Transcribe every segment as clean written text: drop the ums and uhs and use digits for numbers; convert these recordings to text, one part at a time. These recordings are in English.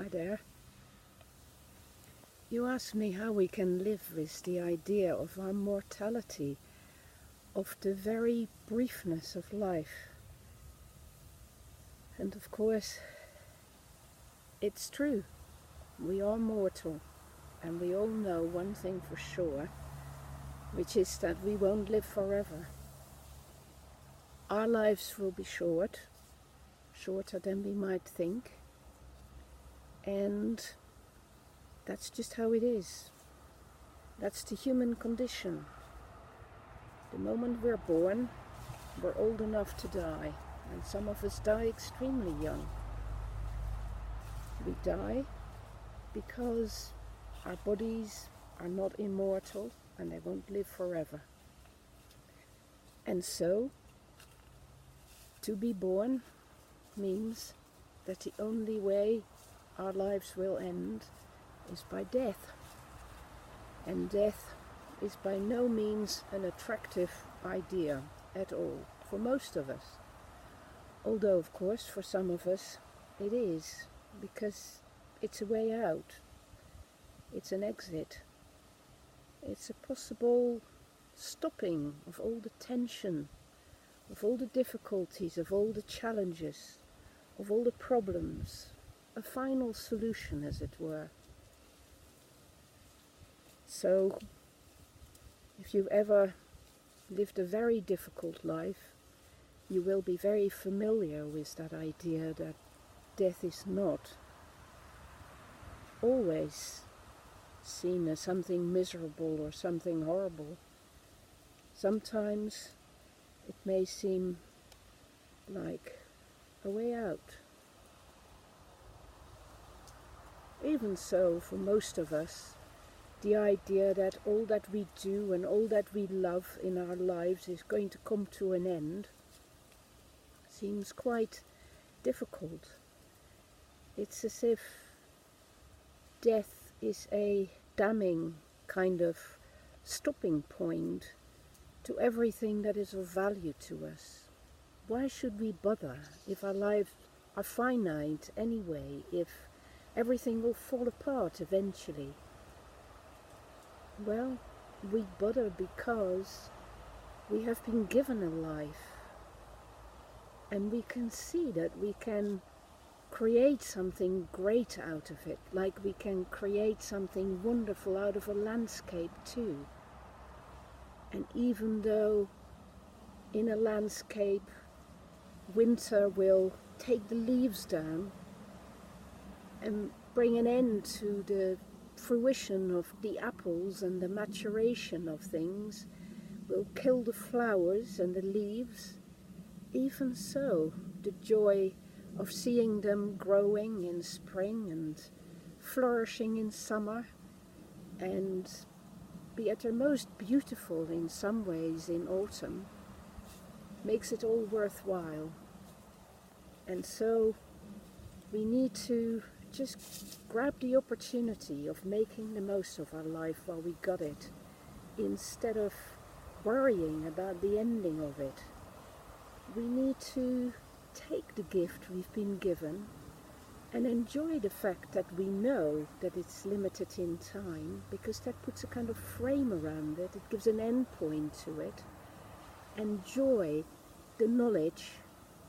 Hi there. You asked me how we can live with the idea of our mortality, of the very briefness of life. And of course, it's true. We are mortal, and we all know one thing for sure, which is that we won't live forever. Our lives will be short, shorter than we might think, and that's just how it is. That's the human condition. The moment we're born, we're old enough to die, and some of us die extremely young. We die because our bodies are not immortal and they won't live forever. And so, to be born means that the only way our lives will end is by death. And death is by no means an attractive idea at all for most of us. Although, of course, for some of us it is, because it's a way out. It's an exit. It's a possible stopping of all the tension, of all the difficulties, of all the challenges, of all the problems, a final solution, as it were. So, if you've ever lived a very difficult life, you will be very familiar with that idea that death is not always seen as something miserable or something horrible. Sometimes it may seem like a way out. Even so, for most of us, the idea that all that we do and all that we love in our lives is going to come to an end seems quite difficult. It's as if death is a damning kind of stopping point to everything that is of value to us. Why should we bother if our lives are finite anyway, if everything will fall apart eventually? Well, we bother because we have been given a life, and we can see that we can create something great out of it, like we can create something wonderful out of a landscape too. And even though in a landscape winter will take the leaves down and bring an end to the fruition of the apples and the maturation of things, will kill the flowers and the leaves, even so the joy of seeing them growing in spring and flourishing in summer and be at their most beautiful in some ways in autumn makes it all worthwhile. And so we need to just grab the opportunity of making the most of our life while we got it, instead of worrying about the ending of it. We need to take the gift we've been given and enjoy the fact that we know that it's limited in time, because that puts a kind of frame around it. It gives an end point to it. Enjoy the knowledge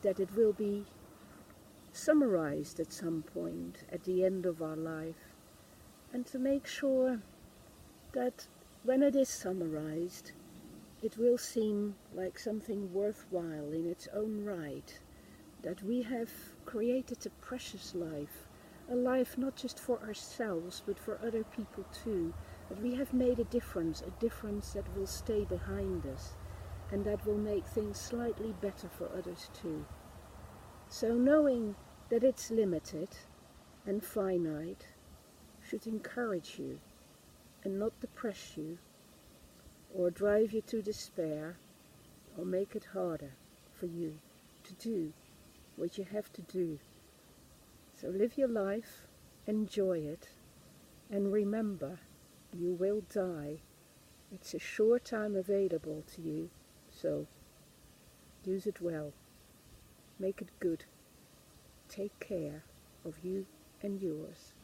that it will be summarized at some point at the end of our life, and to make sure that when it is summarized, it will seem like something worthwhile in its own right, that we have created a precious life, a life not just for ourselves but for other people too, that we have made a difference that will stay behind us and that will make things slightly better for others too. So knowing that it's limited and finite should encourage you and not depress you or drive you to despair or make it harder for you to do what you have to do. So live your life, enjoy it, and remember, you will die. It's a short time available to you, so use it well. Make it good. Take care of you and yours.